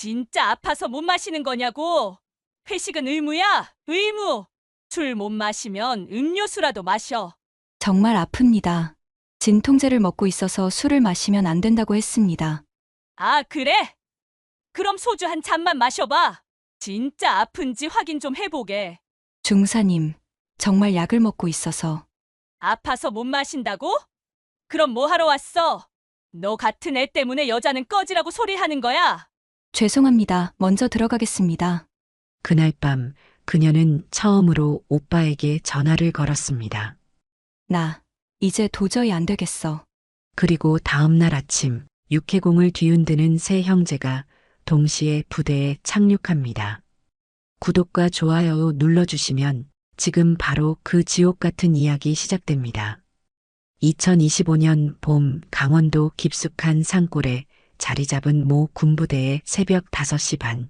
진짜 아파서 못 마시는 거냐고. 회식은 의무야, 의무. 술 못 마시면 음료수라도 마셔. 정말 아픕니다. 진통제를 먹고 있어서 술을 마시면 안 된다고 했습니다. 아, 그래? 그럼 소주 한 잔만 마셔봐. 진짜 아픈지 확인 좀 해보게. 중사님, 정말 약을 먹고 있어서. 아파서 못 마신다고? 그럼 뭐 하러 왔어? 너 같은 애 때문에 여자는 꺼지라고 소리하는 거야? 죄송합니다. 먼저 들어가겠습니다. 그날 밤 그녀는 처음으로 오빠에게 전화를 걸었습니다. 나, 이제 도저히 안 되겠어. 그리고 다음 날 아침 육해공을 뒤흔드는 세 형제가 동시에 부대에 착륙합니다. 구독과 좋아요 눌러주시면 지금 바로 그 지옥 같은 이야기 시작됩니다. 2025년 봄 강원도 깊숙한 산골에 자리 잡은 모 군부대의 새벽 5시 반.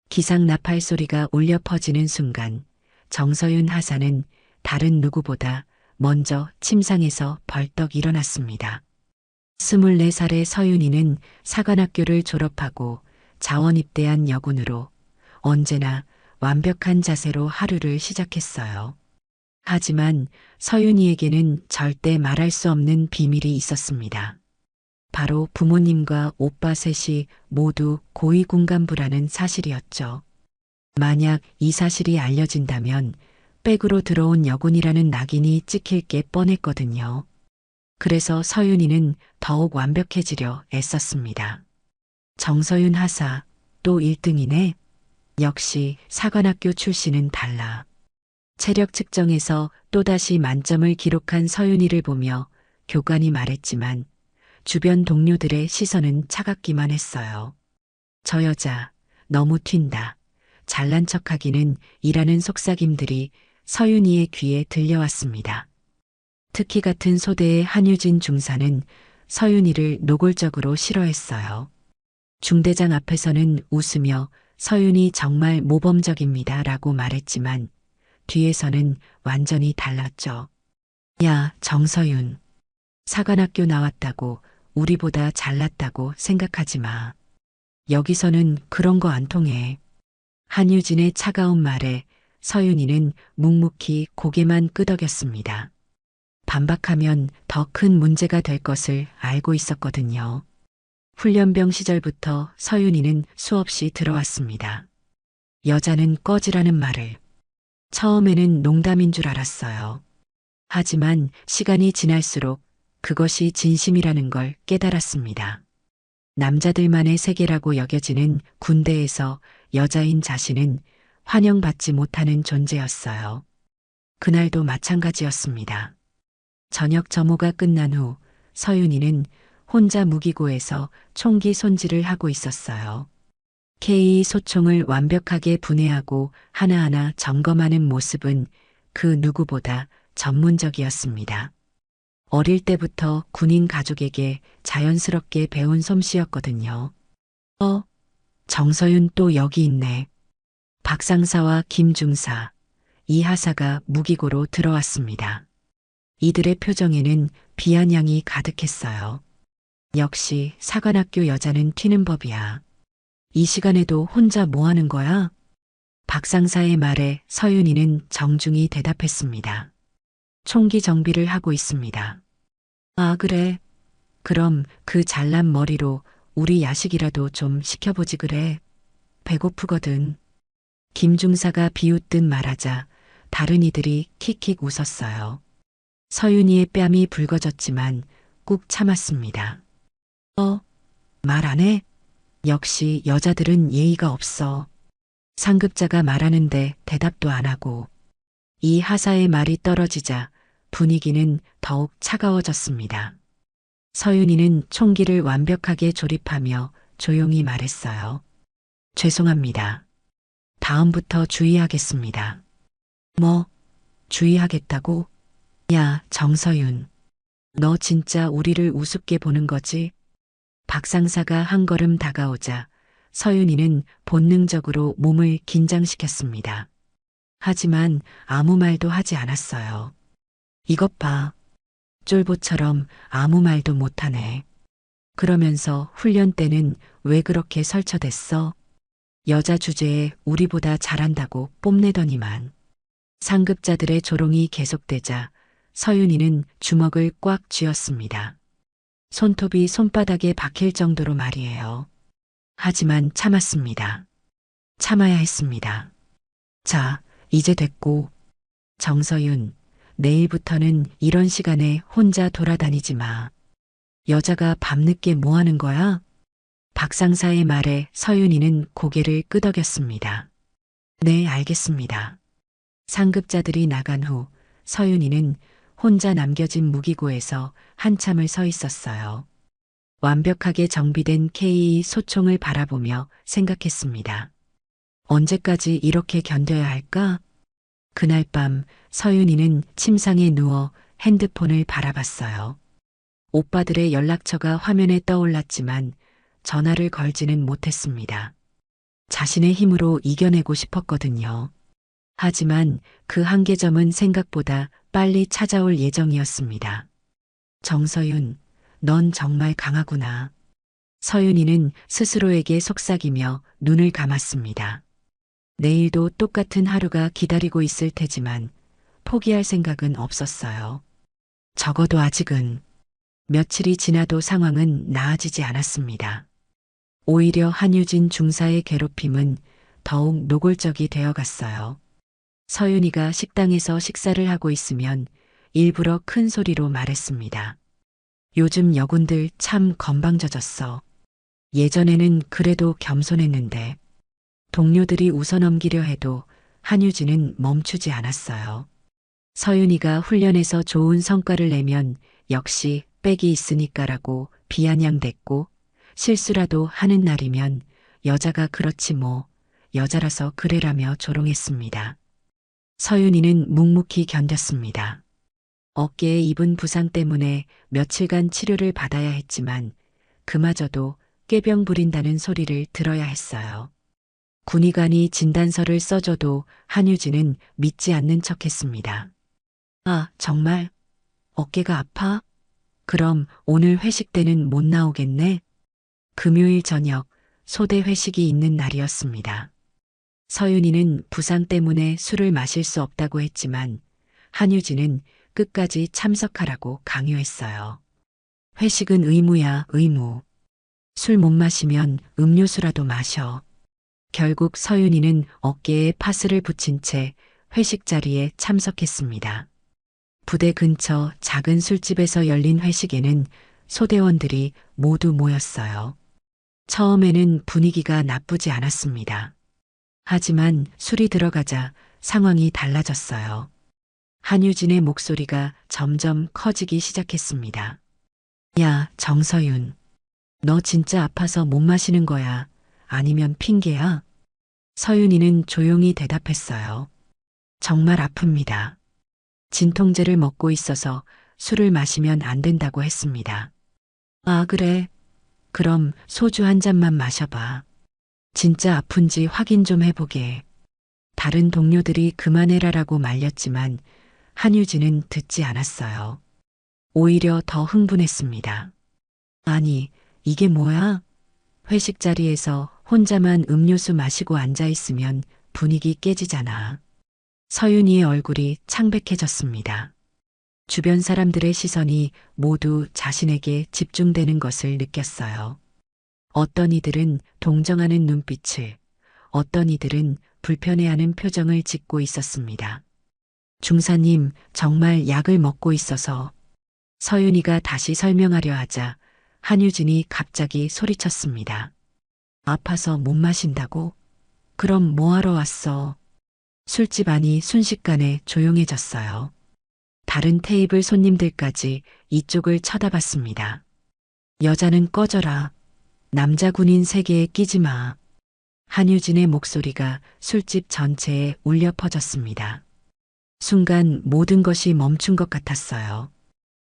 기상 나팔 소리가 울려 퍼지는 순간 정서윤 하사는 다른 누구보다 먼저 침상에서 벌떡 일어났습니다. 24살의 서윤이는 사관학교를 졸업하고 자원 입대한 여군으로 언제나 완벽한 자세로 하루를 시작했어요. 하지만 서윤이에게는 절대 말할 수 없는 비밀이 있었습니다. 바로 부모님과 오빠 셋이 모두 고위군간부라는 사실이었죠. 만약 이 사실이 알려진다면 백으로 들어온 여군이라는 낙인이 찍힐 게 뻔했거든요. 그래서 서윤이는 더욱 완벽해지려 애썼습니다. 정서윤 하사, 또 1등이네. 역시 사관학교 출신은 달라. 체력 측정에서 또다시 만점을 기록한 서윤이를 보며 교관이 말했지만 주변 동료들의 시선은 차갑기만 했어요. 저 여자 너무 튄다. 잘난 척하기는 이라는 속삭임들이 서윤이의 귀에 들려왔습니다. 특히 같은 소대의 한유진 중사는 서윤이를 노골적으로 싫어했어요. 중대장 앞에서는 웃으며 서윤이 정말 모범적입니다 라고 말했지만 뒤에서는 완전히 달랐죠. 야, 정서윤. 사관학교 나왔다고 우리보다 잘났다고 생각하지 마. 여기서는 그런 거 안 통해. 한유진의 차가운 말에 서윤이는 묵묵히 고개만 끄덕였습니다. 반박하면 더 큰 문제가 될 것을 알고 있었거든요. 훈련병 시절부터 서윤이는 수없이 들어왔습니다. 여자는 꺼지라는 말을. 처음에는 농담인 줄 알았어요. 하지만 시간이 지날수록 그것이 진심이라는 걸 깨달았습니다. 남자들만의 세계라고 여겨지는 군대에서 여자인 자신은 환영받지 못하는 존재였어요. 그날도 마찬가지였습니다. 저녁 점호가 끝난 후 서윤이는 혼자 무기고에서 총기 손질을 하고 있었어요. K 소총을 완벽하게 분해하고 하나하나 점검하는 모습은 그 누구보다 전문적이었습니다. 어릴 때부터 군인 가족에게 자연스럽게 배운 솜씨였거든요. 정서윤 또 여기 있네. 박상사와 김중사, 이 하사가 무기고로 들어왔습니다. 이들의 표정에는 비아냥이 가득했어요. 역시 사관학교 여자는 튀는 법이야. 이 시간에도 혼자 뭐 하는 거야? 박상사의 말에 서윤이는 정중히 대답했습니다. 총기 정비를 하고 있습니다. 아, 그래. 그럼 그 잘난 머리로 우리 야식이라도 좀 시켜보지 그래. 배고프거든. 김중사가 비웃듯 말하자 다른 이들이 킥킥 웃었어요. 서윤이의 뺨이 붉어졌지만 꾹 참았습니다. 말 안 해? 역시 여자들은 예의가 없어. 상급자가 말하는데 대답도 안 하고. 이 하사의 말이 떨어지자 분위기는 더욱 차가워졌습니다. 서윤이는 총기를 완벽하게 조립하며 조용히 말했어요. 죄송합니다. 다음부터 주의하겠습니다. 뭐, 주의하겠다고? 야, 정서윤. 너 진짜 우리를 우습게 보는 거지? 박상사가 한 걸음 다가오자 서윤이는 본능적으로 몸을 긴장시켰습니다. 하지만 아무 말도 하지 않았어요. 이것 봐. 쫄보처럼 아무 말도 못하네. 그러면서 훈련 때는 왜 그렇게 설쳐댔어? 여자 주제에 우리보다 잘한다고 뽐내더니만. 상급자들의 조롱이 계속되자 서윤이는 주먹을 꽉 쥐었습니다. 손톱이 손바닥에 박힐 정도로 말이에요. 하지만 참았습니다. 참아야 했습니다. 자, 이제 됐고. 정서윤, 내일부터는 이런 시간에 혼자 돌아다니지 마. 여자가 밤늦게 뭐 하는 거야? 박 상사의 말에 서윤이는 고개를 끄덕였습니다. 네, 알겠습니다. 상급자들이 나간 후 서윤이는 혼자 남겨진 무기고에서 한참을 서 있었어요. 완벽하게 정비된 K 소총을 바라보며 생각했습니다. 언제까지 이렇게 견뎌야 할까? 그날 밤 서윤이는 침상에 누워 핸드폰을 바라봤어요. 오빠들의 연락처가 화면에 떠올랐지만 전화를 걸지는 못했습니다. 자신의 힘으로 이겨내고 싶었거든요. 하지만 그 한계점은 생각보다 빨리 찾아올 예정이었습니다. 정서윤, 넌 정말 강하구나. 서윤이는 스스로에게 속삭이며 눈을 감았습니다. 내일도 똑같은 하루가 기다리고 있을 테지만 포기할 생각은 없었어요. 적어도 아직은. 며칠이 지나도 상황은 나아지지 않았습니다. 오히려 한유진 중사의 괴롭힘은 더욱 노골적이 되어갔어요. 서윤이가 식당에서 식사를 하고 있으면 일부러 큰 소리로 말했습니다. 요즘 여군들 참 건방져졌어. 예전에는 그래도 겸손했는데. 동료들이 웃어넘기려 해도 한유진은 멈추지 않았어요. 서윤이가 훈련에서 좋은 성과를 내면 역시 빽이 있으니까라고 비아냥댔고, 실수라도 하는 날이면 여자가 그렇지 뭐, 여자라서 그래라며 조롱했습니다. 서윤이는 묵묵히 견뎠습니다. 어깨에 입은 부상 때문에 며칠간 치료를 받아야 했지만 그마저도 꾀병 부린다는 소리를 들어야 했어요. 군의관이 진단서를 써줘도 한유진은 믿지 않는 척했습니다. 아, 정말? 어깨가 아파? 그럼 오늘 회식 때는 못 나오겠네? 금요일 저녁 소대 회식이 있는 날이었습니다. 서윤이는 부상 때문에 술을 마실 수 없다고 했지만 한유진은 끝까지 참석하라고 강요했어요. 회식은 의무야, 의무. 술 못 마시면 음료수라도 마셔. 결국 서윤이는 어깨에 파스를 붙인 채 회식 자리에 참석했습니다. 부대 근처 작은 술집에서 열린 회식에는 소대원들이 모두 모였어요. 처음에는 분위기가 나쁘지 않았습니다. 하지만 술이 들어가자 상황이 달라졌어요. 한유진의 목소리가 점점 커지기 시작했습니다. 야, 정서윤. 너 진짜 아파서 못 마시는 거야? 아니면 핑계야? 서윤이는 조용히 대답했어요. 정말 아픕니다. 진통제를 먹고 있어서 술을 마시면 안 된다고 했습니다. 아, 그래. 그럼 소주 한 잔만 마셔봐. 진짜 아픈지 확인 좀 해보게. 다른 동료들이 그만해라라고 말렸지만 한유진은 듣지 않았어요. 오히려 더 흥분했습니다. 아니, 이게 뭐야? 회식 자리에서 혼자만 음료수 마시고 앉아있으면 분위기 깨지잖아. 서윤이의 얼굴이 창백해졌습니다. 주변 사람들의 시선이 모두 자신에게 집중되는 것을 느꼈어요. 어떤 이들은 동정하는 눈빛을, 어떤 이들은 불편해하는 표정을 짓고 있었습니다. 중사님, 정말 약을 먹고 있어서. 서윤이가 다시 설명하려 하자 한유진이 갑자기 소리쳤습니다. 아파서 못 마신다고? 그럼 뭐하러 왔어? 술집 안이 순식간에 조용해졌어요. 다른 테이블 손님들까지 이쪽을 쳐다봤습니다. 여자는 꺼져라. 남자 군인 세계에 끼지 마. 한유진의 목소리가 술집 전체에 울려 퍼졌습니다. 순간 모든 것이 멈춘 것 같았어요.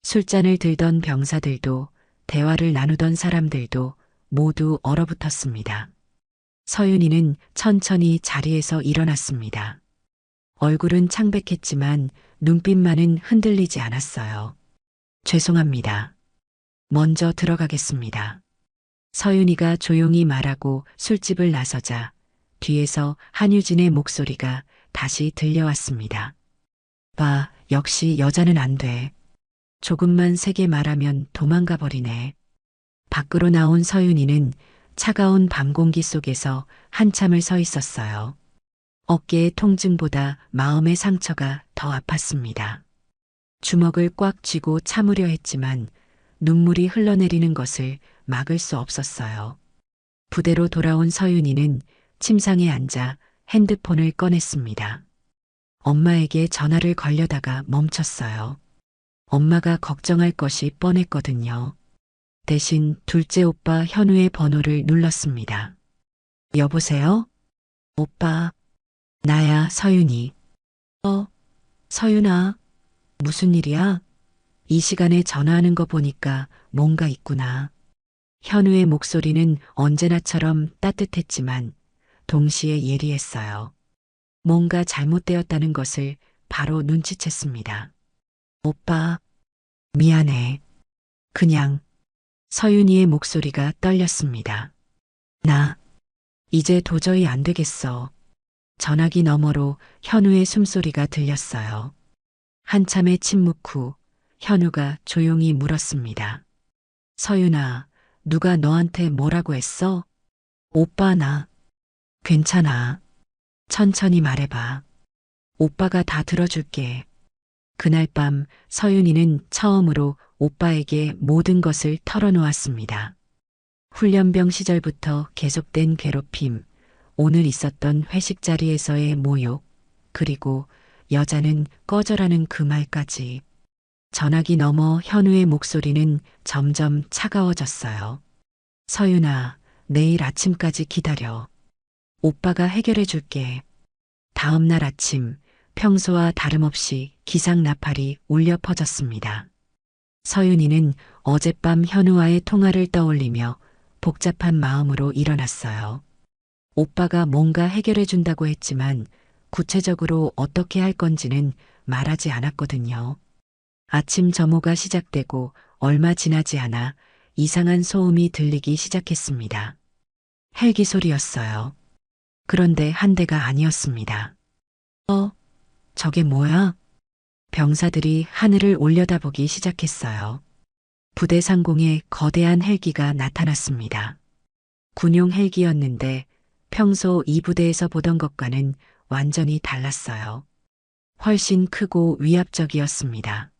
술잔을 들던 병사들도 대화를 나누던 사람들도 모두 얼어붙었습니다. 서윤이는 천천히 자리에서 일어났습니다. 얼굴은 창백했지만 눈빛만은 흔들리지 않았어요. 죄송합니다. 먼저 들어가겠습니다. 서윤이가 조용히 말하고 술집을 나서자 뒤에서 한유진의 목소리가 다시 들려왔습니다. 봐, 역시 여자는 안 돼. 조금만 세게 말하면 도망가 버리네. 밖으로 나온 서윤이는 차가운 밤 공기 속에서 한참을 서 있었어요. 어깨의 통증보다 마음의 상처가 더 아팠습니다. 주먹을 꽉 쥐고 참으려 했지만 눈물이 흘러내리는 것을 막을 수 없었어요. 부대로 돌아온 서윤이는 침상에 앉아 핸드폰을 꺼냈습니다. 엄마에게 전화를 걸려다가 멈췄어요. 엄마가 걱정할 것이 뻔했거든요. 대신 둘째 오빠 현우의 번호를 눌렀습니다. 여보세요? 오빠. 나야, 서윤이. 서윤아. 무슨 일이야? 이 시간에 전화하는 거 보니까 뭔가 있구나. 현우의 목소리는 언제나처럼 따뜻했지만 동시에 예리했어요. 뭔가 잘못되었다는 것을 바로 눈치챘습니다. 오빠, 미안해. 그냥. 서윤이의 목소리가 떨렸습니다. 나, 이제 도저히 안 되겠어. 전화기 너머로 현우의 숨소리가 들렸어요. 한참의 침묵 후 현우가 조용히 물었습니다. 서윤아, 누가 너한테 뭐라고 했어? 오빠 나. 괜찮아. 천천히 말해봐. 오빠가 다 들어줄게. 그날 밤 서윤이는 처음으로 오빠에게 모든 것을 털어놓았습니다. 훈련병 시절부터 계속된 괴롭힘, 오늘 있었던 회식 자리에서의 모욕, 그리고 여자는 꺼져라는 그 말까지. 전화기 너머 현우의 목소리는 점점 차가워졌어요. 서윤아, 내일 아침까지 기다려. 오빠가 해결해 줄게. 다음 날 아침, 평소와 다름없이 기상나팔이 울려 퍼졌습니다. 서윤이는 어젯밤 현우와의 통화를 떠올리며 복잡한 마음으로 일어났어요. 오빠가 뭔가 해결해 준다고 했지만 구체적으로 어떻게 할 건지는 말하지 않았거든요. 아침 점호가 시작되고 얼마 지나지 않아 이상한 소음이 들리기 시작했습니다. 헬기 소리였어요. 그런데 한 대가 아니었습니다. 저게 뭐야? 병사들이 하늘을 올려다보기 시작했어요. 부대 상공에 거대한 헬기가 나타났습니다. 군용 헬기였는데 평소 이 부대에서 보던 것과는 완전히 달랐어요. 훨씬 크고 위압적이었습니다.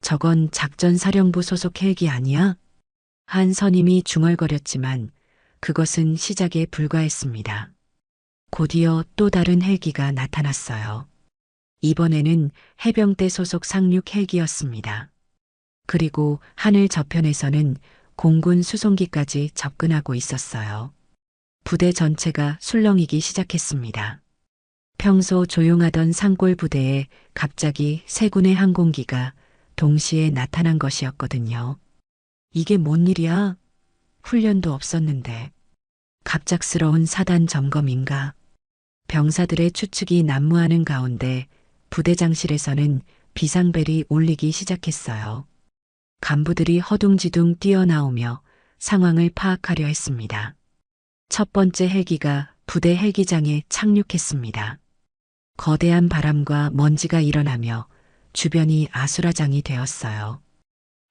저건 작전사령부 소속 헬기 아니야? 한 선임이 중얼거렸지만 그것은 시작에 불과했습니다. 곧이어 또 다른 헬기가 나타났어요. 이번에는 해병대 소속 상륙 헬기였습니다. 그리고 하늘 저편에서는 공군 수송기까지 접근하고 있었어요. 부대 전체가 술렁이기 시작했습니다. 평소 조용하던 산골 부대에 갑자기 세 군의 항공기가 동시에 나타난 것이었거든요. 이게 뭔 일이야? 훈련도 없었는데. 갑작스러운 사단 점검인가? 병사들의 추측이 난무하는 가운데 부대장실에서는 비상벨이 울리기 시작했어요. 간부들이 허둥지둥 뛰어나오며 상황을 파악하려 했습니다. 첫 번째 헬기가 부대 헬기장에 착륙했습니다. 거대한 바람과 먼지가 일어나며 주변이 아수라장이 되었어요.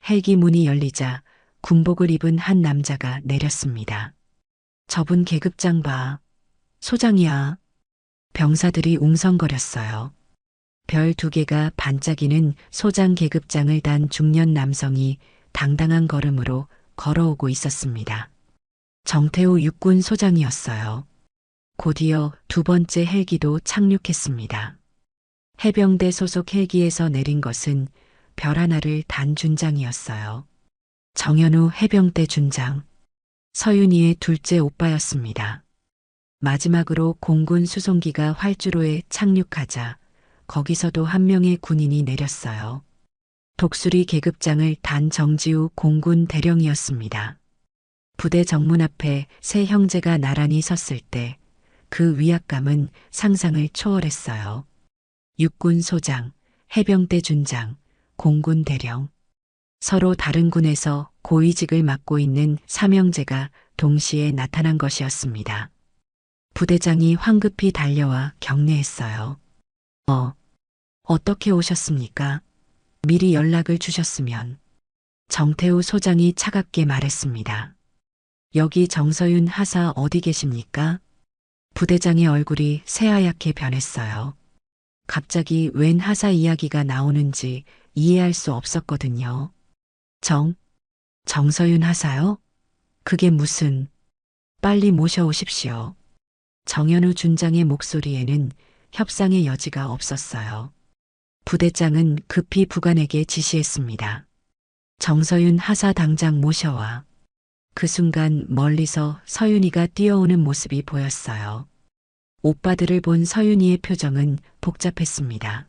헬기 문이 열리자 군복을 입은 한 남자가 내렸습니다. 저분 계급장 봐. 소장이야. 병사들이 웅성거렸어요. 별 2개가 반짝이는 소장 계급장을 단 중년 남성이 당당한 걸음으로 걸어오고 있었습니다. 정태우 육군 소장이었어요. 곧이어 두 번째 헬기도 착륙했습니다. 해병대 소속 헬기에서 내린 것은 별 하나를 단 준장이었어요. 정현우 해병대 준장, 서윤이의 둘째 오빠였습니다. 마지막으로 공군 수송기가 활주로에 착륙하자 거기서도 한 명의 군인이 내렸어요. 독수리 계급장을 단 정지우 공군 대령이었습니다. 부대 정문 앞에 세 형제가 나란히 섰을 때 그 위압감은 상상을 초월했어요. 육군 소장, 해병대 준장, 공군 대령. 서로 다른 군에서 고위직을 맡고 있는 삼형제가 동시에 나타난 것이었습니다. 부대장이 황급히 달려와 격려했어요. 어떻게 오셨습니까? 미리 연락을 주셨으면. 정태우 소장이 차갑게 말했습니다. 여기 정서윤 하사 어디 계십니까? 부대장의 얼굴이 새하얗게 변했어요. 갑자기 웬 하사 이야기가 나오는지 이해할 수 없었거든요. 정서윤 하사요? 그게 무슨... 빨리 모셔오십시오. 정현우 준장의 목소리에는 협상의 여지가 없었어요. 부대장은 급히 부관에게 지시했습니다. 정서윤 하사 당장 모셔와. 그 순간 멀리서 서윤이가 뛰어오는 모습이 보였어요. 오빠들을 본 서윤이의 표정은 복잡했습니다.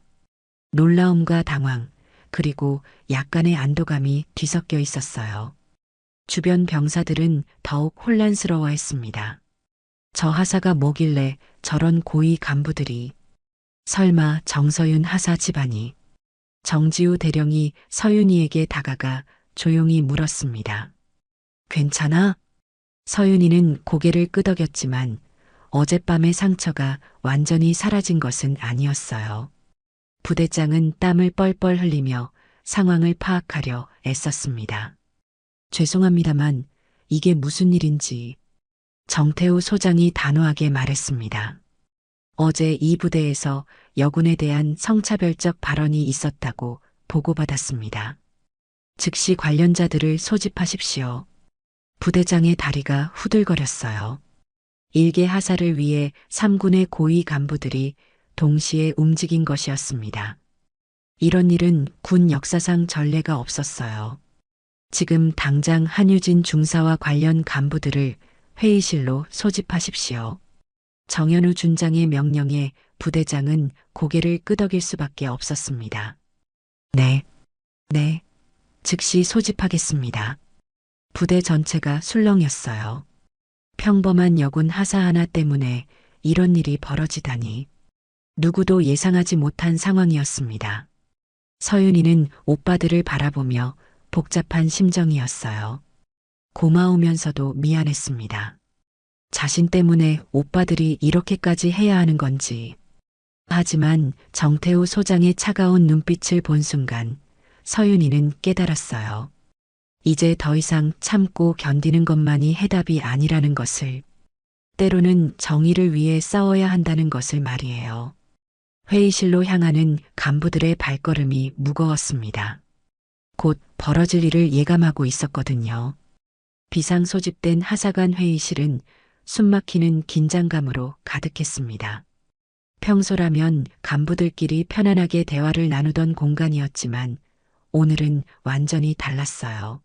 놀라움과 당황, 그리고 약간의 안도감이 뒤섞여 있었어요. 주변 병사들은 더욱 혼란스러워했습니다. 저 하사가 뭐길래 저런 고위 간부들이... 설마 정서윤 하사 집안이... 정지우 대령이 서윤이에게 다가가 조용히 물었습니다. 괜찮아? 서윤이는 고개를 끄덕였지만 어젯밤의 상처가 완전히 사라진 것은 아니었어요. 부대장은 땀을 뻘뻘 흘리며 상황을 파악하려 애썼습니다. 죄송합니다만 이게 무슨 일인지. 정태우 소장이 단호하게 말했습니다. 어제 이 부대에서 여군에 대한 성차별적 발언이 있었다고 보고받았습니다. 즉시 관련자들을 소집하십시오. 부대장의 다리가 후들거렸어요. 일개 하사를 위해 3군의 고위 간부들이 동시에 움직인 것이었습니다. 이런 일은 군 역사상 전례가 없었어요. 지금 당장 한유진 중사와 관련 간부들을 회의실로 소집하십시오. 정현우 준장의 명령에 부대장은 고개를 끄덕일 수밖에 없었습니다. 네, 즉시 소집하겠습니다. 부대 전체가 술렁였어요. 평범한 여군 하사 하나 때문에 이런 일이 벌어지다니. 누구도 예상하지 못한 상황이었습니다. 서윤이는 오빠들을 바라보며 복잡한 심정이었어요. 고마우면서도 미안했습니다. 자신 때문에 오빠들이 이렇게까지 해야 하는 건지. 하지만 정태우 소장의 차가운 눈빛을 본 순간 서윤이는 깨달았어요. 이제 더 이상 참고 견디는 것만이 해답이 아니라는 것을. 때로는 정의를 위해 싸워야 한다는 것을 말이에요. 회의실로 향하는 간부들의 발걸음이 무거웠습니다. 곧 벌어질 일을 예감하고 있었거든요. 비상 소집된 하사관 회의실은 숨막히는 긴장감으로 가득했습니다. 평소라면 간부들끼리 편안하게 대화를 나누던 공간이었지만 오늘은 완전히 달랐어요.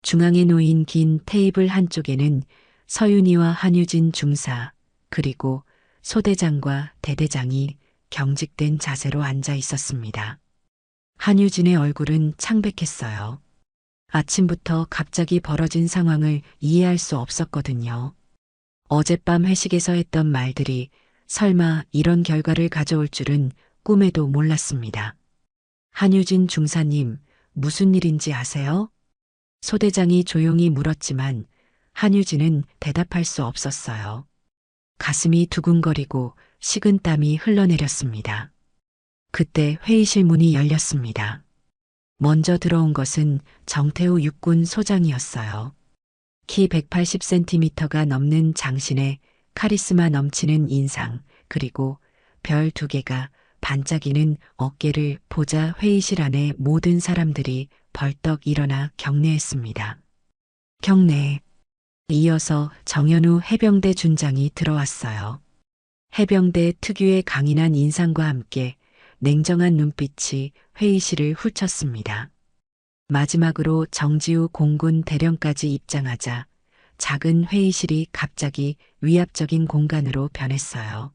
중앙에 놓인 긴 테이블 한쪽에는 서윤이와 한유진 중사, 그리고 소대장과 대대장이 경직된 자세로 앉아 있었습니다. 한유진의 얼굴은 창백했어요. 아침부터 갑자기 벌어진 상황을 이해할 수 없었거든요. 어젯밤 회식에서 했던 말들이 설마 이런 결과를 가져올 줄은 꿈에도 몰랐습니다. 한유진 중사님, 무슨 일인지 아세요? 소대장이 조용히 물었지만 한유진은 대답할 수 없었어요. 가슴이 두근거리고 식은땀이 흘러내렸습니다. 그때 회의실 문이 열렸습니다. 먼저 들어온 것은 정태우 육군 소장이었어요. 키 180cm가 넘는 장신에 카리스마 넘치는 인상, 그리고 별 2개가 반짝이는 어깨를 보자 회의실 안의 모든 사람들이 벌떡 일어나 경례했습니다. 경례. 이어서 정현우 해병대 준장이 들어왔어요. 해병대 특유의 강인한 인상과 함께 냉정한 눈빛이 회의실을 훑쳤습니다. 마지막으로 정지우 공군 대령까지 입장하자 작은 회의실이 갑자기 위압적인 공간으로 변했어요.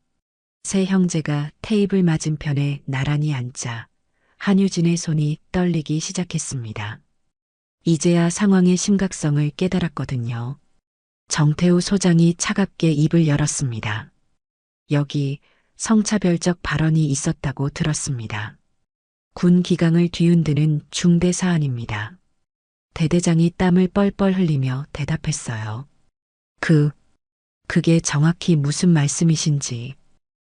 세 형제가 테이블 맞은편에 나란히 앉자 한유진의 손이 떨리기 시작했습니다. 이제야 상황의 심각성을 깨달았거든요. 정태우 소장이 차갑게 입을 열었습니다. 여기 성차별적 발언이 있었다고 들었습니다. 군 기강을 뒤흔드는 중대 사안입니다. 대대장이 땀을 뻘뻘 흘리며 대답했어요. 그게 정확히 무슨 말씀이신지.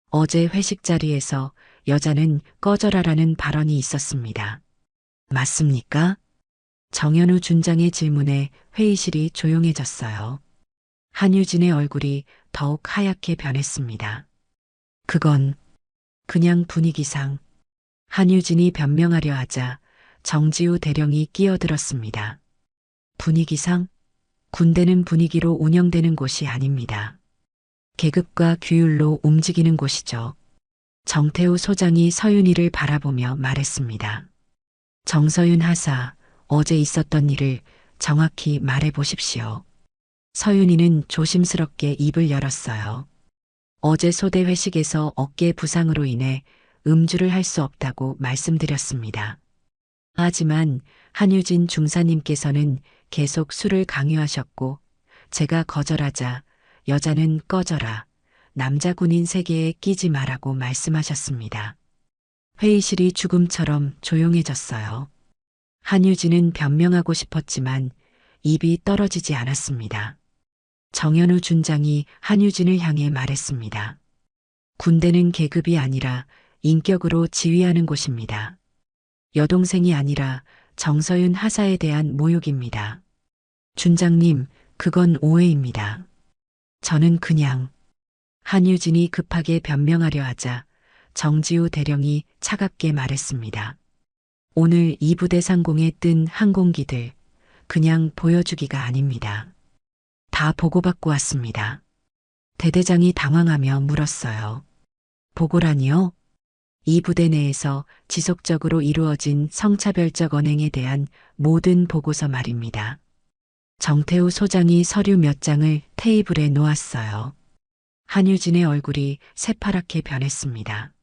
어제 회식 자리에서 여자는 꺼져라라는 발언이 있었습니다. 맞습니까? 정현우 준장의 질문에 회의실이 조용해졌어요. 한유진의 얼굴이 더욱 하얗게 변했습니다. 그건 그냥 분위기상. 한유진이 변명하려 하자 정지우 대령이 끼어들었습니다. 분위기상? 군대는 분위기로 운영되는 곳이 아닙니다. 계급과 규율로 움직이는 곳이죠. 정태우 소장이 서윤이를 바라보며 말했습니다. 정서윤 하사, 어제 있었던 일을 정확히 말해 보십시오. 서윤이는 조심스럽게 입을 열었어요. 어제 소대 회식에서 어깨 부상으로 인해 음주를 할 수 없다고 말씀드렸습니다. 하지만 한유진 중사님께서는 계속 술을 강요하셨고 제가 거절하자 여자는 꺼져라, 남자 군인 세계에 끼지 마라고 말씀하셨습니다. 회의실이 죽음처럼 조용해졌어요. 한유진은 변명하고 싶었지만 입이 떨어지지 않았습니다. 정현우 준장이 한유진을 향해 말했습니다. 군대는 계급이 아니라 인격으로 지휘하는 곳입니다. 여동생이 아니라 정서윤 하사에 대한 모욕입니다. 준장님, 그건 오해입니다. 저는 그냥. 한유진이 급하게 변명하려 하자 정지우 대령이 차갑게 말했습니다. 오늘 이 부대 상공에 뜬 항공기들 그냥 보여주기가 아닙니다. 다 보고받고 왔습니다. 대대장이 당황하며 물었어요. 보고라니요? 이 부대 내에서 지속적으로 이루어진 성차별적 언행에 대한 모든 보고서 말입니다. 정태우 소장이 서류 몇 장을 테이블에 놓았어요. 한유진의 얼굴이 새파랗게 변했습니다.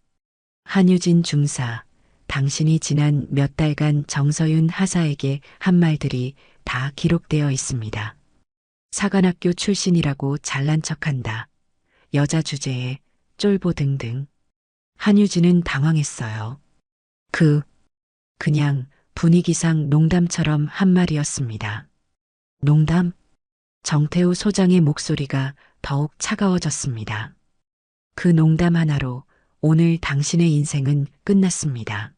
한유진 중사, 당신이 지난 몇 달간 정서윤 하사에게 한 말들이 다 기록되어 있습니다. 사관학교 출신이라고 잘난 척한다. 여자 주제에 쫄보 등등. 한유진은 당황했어요. 그냥 분위기상 농담처럼 한 말이었습니다. 농담? 정태우 소장의 목소리가 더욱 차가워졌습니다. 그 농담 하나로 오늘 당신의 인생은 끝났습니다.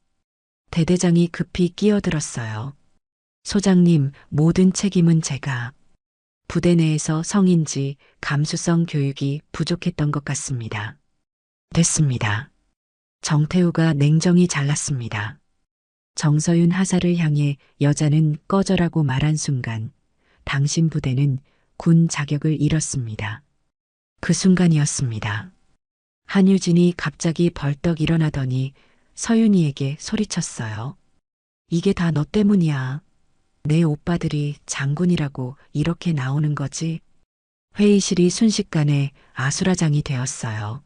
대대장이 급히 끼어들었어요. 소장님, 모든 책임은 제가. 부대 내에서 성인지 감수성 교육이 부족했던 것 같습니다. 됐습니다. 정태우가 냉정히 잘랐습니다. 정서윤 하사를 향해 여자는 꺼져라고 말한 순간 당신 부대는 군 자격을 잃었습니다. 그 순간이었습니다. 한유진이 갑자기 벌떡 일어나더니 서윤이에게 소리쳤어요. 이게 다 너 때문이야. 내 오빠들이 장군이라고 이렇게 나오는 거지. 회의실이 순식간에 아수라장이 되었어요.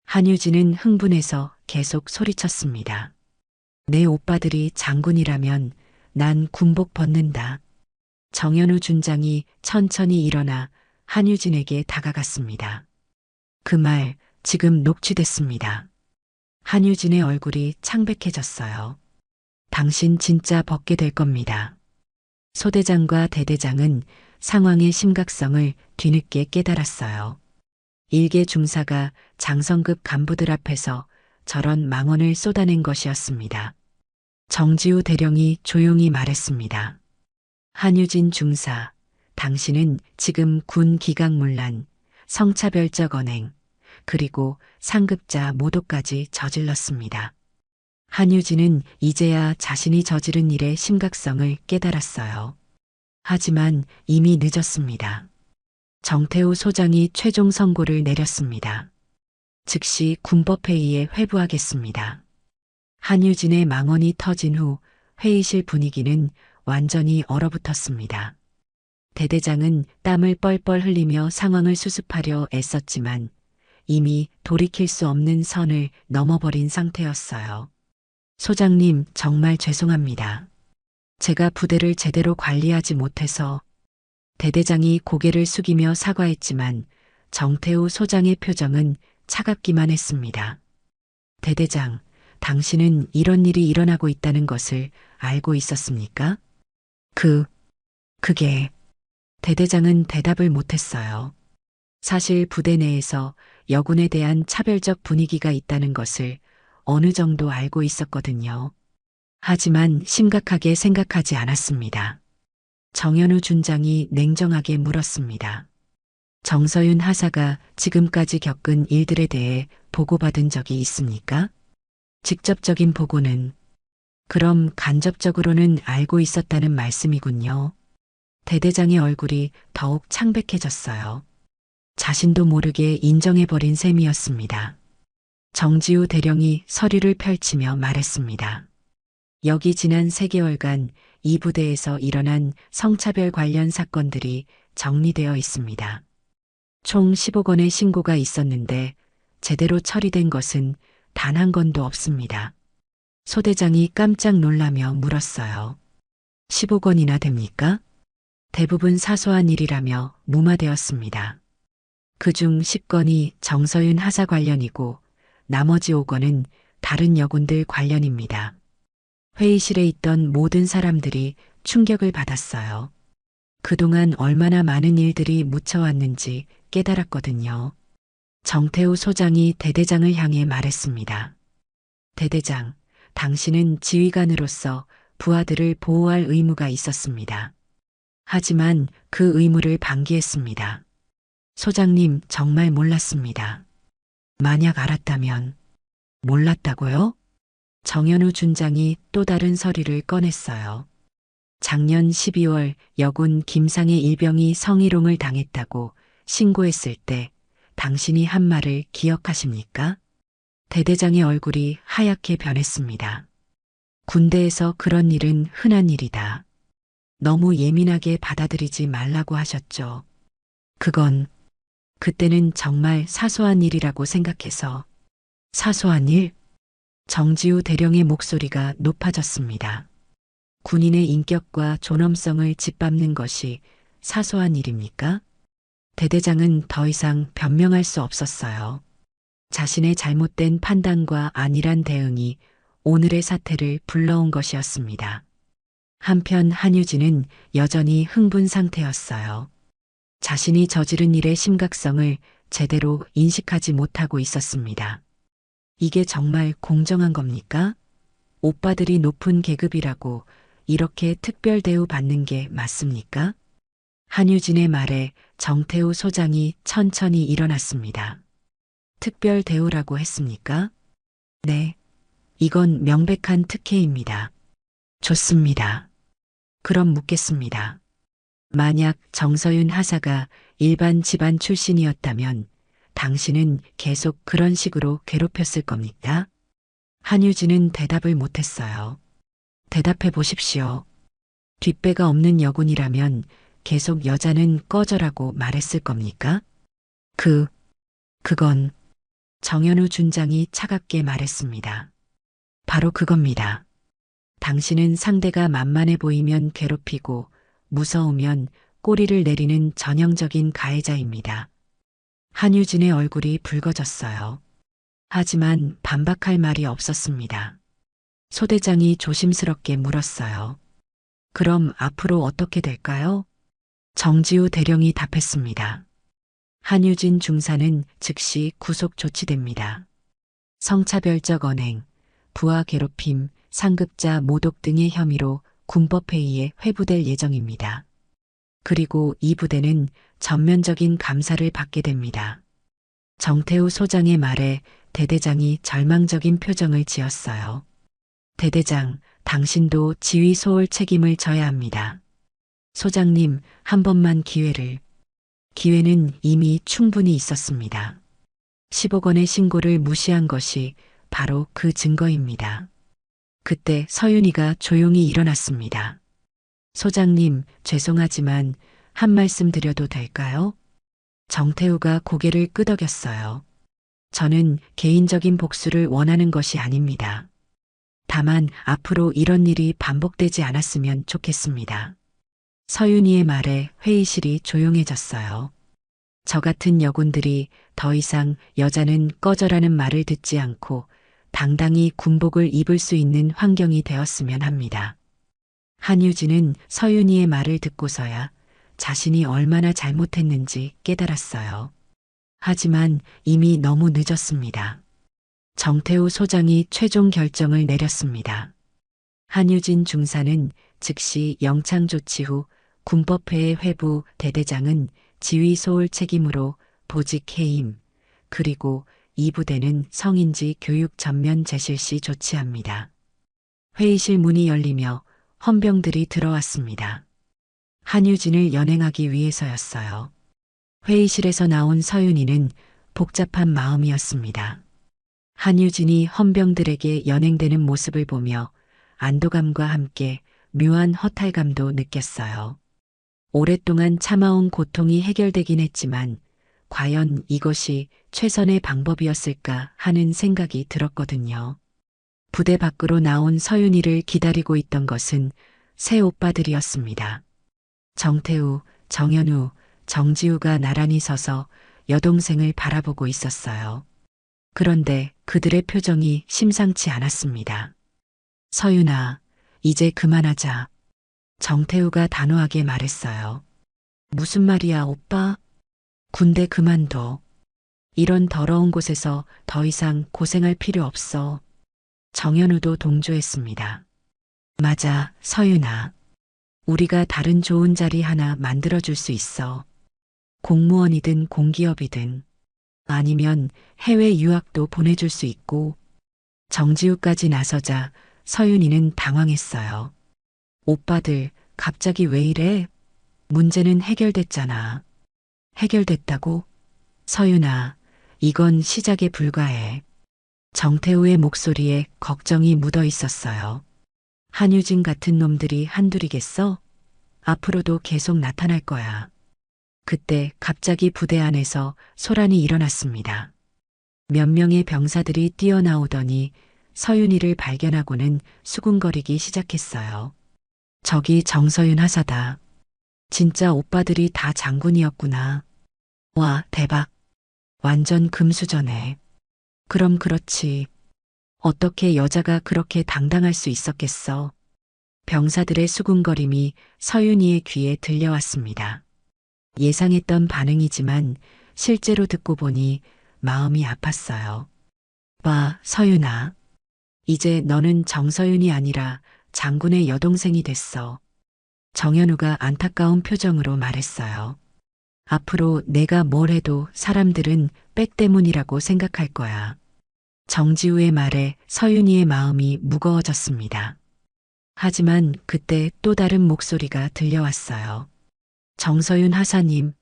한유진은 흥분해서 계속 소리쳤습니다. 내 오빠들이 장군이라면 난 군복 벗는다. 정현우 준장이 천천히 일어나 한유진에게 다가갔습니다. 그 말 지금 녹취됐습니다. 한유진의 얼굴이 창백해졌어요. 당신 진짜 벗게 될 겁니다. 소대장과 대대장은 상황의 심각성을 뒤늦게 깨달았어요. 일개 중사가 장성급 간부들 앞에서 저런 망언을 쏟아낸 것이었습니다. 정지우 대령이 조용히 말했습니다. 한유진 중사, 당신은 지금 군 기강문란, 성차별적 언행, 그리고 상급자 모독까지 저질렀습니다. 한유진은 이제야 자신이 저지른 일의 심각성을 깨달았어요. 하지만 이미 늦었습니다. 정태우 소장이 최종 선고를 내렸습니다. 즉시 군법회의에 회부하겠습니다. 한유진의 망언이 터진 후 회의실 분위기는 완전히 얼어붙었습니다. 대대장은 땀을 뻘뻘 흘리며 상황을 수습하려 애썼지만 이미 돌이킬 수 없는 선을 넘어버린 상태였어요. 소장님, 정말 죄송합니다. 제가 부대를 제대로 관리하지 못해서. 대대장이 고개를 숙이며 사과했지만 정태우 소장의 표정은 차갑기만 했습니다. 대대장, 당신은 이런 일이 일어나고 있다는 것을 알고 있었습니까? 그게. 대대장은 대답을 못했어요. 사실 부대 내에서 여군에 대한 차별적 분위기가 있다는 것을 어느 정도 알고 있었거든요. 하지만 심각하게 생각하지 않았습니다. 정현우 준장이 냉정하게 물었습니다. 정서윤 하사가 지금까지 겪은 일들에 대해 보고받은 적이 있습니까? 직접적인 보고는, 그럼 간접적으로는 알고 있었다는 말씀이군요. 대대장의 얼굴이 더욱 창백해졌어요. 자신도 모르게 인정해버린 셈이었습니다. 정지우 대령이 서류를 펼치며 말했습니다. 여기 지난 3개월간 이 부대에서 일어난 성차별 관련 사건들이 정리되어 있습니다. 총 15건의 신고가 있었는데 제대로 처리된 것은 단 한 건도 없습니다. 소대장이 깜짝 놀라며 물었어요. 15건이나 됩니까? 대부분 사소한 일이라며 무마되었습니다. 그중 10건이 정서윤 하사 관련이고 나머지 5건은 다른 여군들 관련입니다. 회의실에 있던 모든 사람들이 충격을 받았어요. 그동안 얼마나 많은 일들이 묻혀왔는지 깨달았거든요. 정태우 소장이 대대장을 향해 말했습니다. 대대장, 당신은 지휘관으로서 부하들을 보호할 의무가 있었습니다. 하지만 그 의무를 방기했습니다. 소장님, 정말 몰랐습니다. 만약 알았다면. 몰랐다고요? 정현우 준장이 또 다른 서류를 꺼냈어요. 작년 12월 여군 김상의 일병이 성희롱을 당했다고 신고했을 때 당신이 한 말을 기억하십니까? 대대장의 얼굴이 하얗게 변했습니다. 군대에서 그런 일은 흔한 일이다. 너무 예민하게 받아들이지 말라고 하셨죠. 그때는 정말 사소한 일이라고 생각해서. 사소한 일? 정지우 대령의 목소리가 높아졌습니다. 군인의 인격과 존엄성을 짓밟는 것이 사소한 일입니까? 대대장은 더 이상 변명할 수 없었어요. 자신의 잘못된 판단과 안일한 대응이 오늘의 사태를 불러온 것이었습니다. 한편 한유진은 여전히 흥분 상태였어요. 자신이 저지른 일의 심각성을 제대로 인식하지 못하고 있었습니다. 이게 정말 공정한 겁니까? 오빠들이 높은 계급이라고 이렇게 특별 대우 받는 게 맞습니까? 한유진의 말에 정태우 소장이 천천히 일어났습니다. 특별 대우라고 했습니까? 네. 이건 명백한 특혜입니다. 좋습니다. 그럼 묻겠습니다. 만약 정서윤 하사가 일반 집안 출신이었다면 당신은 계속 그런 식으로 괴롭혔을 겁니까? 한유진은 대답을 못했어요. 대답해 보십시오. 뒷배가 없는 여군이라면 계속 여자는 꺼져라고 말했을 겁니까? 그건 정현우 준장이 차갑게 말했습니다. 바로 그겁니다. 당신은 상대가 만만해 보이면 괴롭히고 무서우면 꼬리를 내리는 전형적인 가해자입니다. 한유진의 얼굴이 붉어졌어요. 하지만 반박할 말이 없었습니다. 소대장이 조심스럽게 물었어요. 그럼 앞으로 어떻게 될까요? 정지우 대령이 답했습니다. 한유진 중사는 즉시 구속 조치됩니다. 성차별적 언행, 부하 괴롭힘, 상급자 모독 등의 혐의로 군법회의에 회부될 예정입니다. 그리고 이 부대는 전면적인 감사를 받게 됩니다. 정태우 소장의 말에 대대장이 절망적인 표정을 지었어요. 대대장, 당신도 지휘 소홀 책임을 져야 합니다. 소장님, 한 번만 기회는 이미 충분히 있었습니다. 15건의 신고를 무시한 것이 바로 그 증거입니다. 그때 서윤이가 조용히 일어났습니다. 소장님, 죄송하지만 한 말씀 드려도 될까요? 정태우가 고개를 끄덕였어요. 저는 개인적인 복수를 원하는 것이 아닙니다. 다만 앞으로 이런 일이 반복되지 않았으면 좋겠습니다. 서윤이의 말에 회의실이 조용해졌어요. 저 같은 여군들이 더 이상 여자는 꺼져라는 말을 듣지 않고 당당히 군복을 입을 수 있는 환경이 되었으면 합니다. 한유진은 서윤이의 말을 듣고서야 자신이 얼마나 잘못했는지 깨달았어요. 하지만 이미 너무 늦었습니다. 정태우 소장이 최종 결정을 내렸습니다. 한유진 중사는 즉시 영창 조치 후 군법회의 회부 대대장은 지휘 소홀 책임으로 보직 해임, 그리고 이 부대는 성인지 교육 전면 재실시 조치합니다. 회의실 문이 열리며 헌병들이 들어왔습니다. 한유진을 연행하기 위해서였어요. 회의실에서 나온 서윤이는 복잡한 마음이었습니다. 한유진이 헌병들에게 연행되는 모습을 보며 안도감과 함께 묘한 허탈감도 느꼈어요. 오랫동안 참아온 고통이 해결되긴 했지만 과연 이것이 최선의 방법이었을까 하는 생각이 들었거든요. 부대 밖으로 나온 서윤이를 기다리고 있던 것은 새 오빠들이었습니다. 정태우, 정현우, 정지우가 나란히 서서 여동생을 바라보고 있었어요. 그런데 그들의 표정이 심상치 않았습니다. 서윤아, 이제 그만하자. 정태우가 단호하게 말했어요. 무슨 말이야, 오빠? 군대 그만둬. 이런 더러운 곳에서 더 이상 고생할 필요 없어. 정현우도 동조했습니다. 맞아, 서윤아. 우리가 다른 좋은 자리 하나 만들어줄 수 있어. 공무원이든 공기업이든 아니면 해외 유학도 보내줄 수 있고. 정지우까지 나서자 서윤이는 당황했어요. 오빠들 갑자기 왜 이래? 문제는 해결됐잖아. 해결됐다고? 서윤아, 이건 시작에 불과해. 정태우의 목소리에 걱정이 묻어 있었어요. 한유진 같은 놈들이 한둘이겠어? 앞으로도 계속 나타날 거야. 그때 갑자기 부대 안에서 소란이 일어났습니다. 몇 명의 병사들이 뛰어나오더니 서윤이를 발견하고는 수군거리기 시작했어요. 저기 정서윤 하사다. 진짜 오빠들이 다 장군이었구나. 와, 대박. 완전 금수저네. 그럼 그렇지. 어떻게 여자가 그렇게 당당할 수 있었겠어. 병사들의 수군거림이 서윤이의 귀에 들려왔습니다. 예상했던 반응이지만 실제로 듣고 보니 마음이 아팠어요. 와, 서윤아. 이제 너는 정서윤이 아니라 장군의 여동생이 됐어. 정현우가 안타까운 표정으로 말했어요. 앞으로 내가 뭘 해도 사람들은 백 때문이라고 생각할 거야. 정지우의 말에 서윤이의 마음이 무거워졌습니다. 하지만 그때 또 다른 목소리가 들려왔어요. 정서윤 하사님.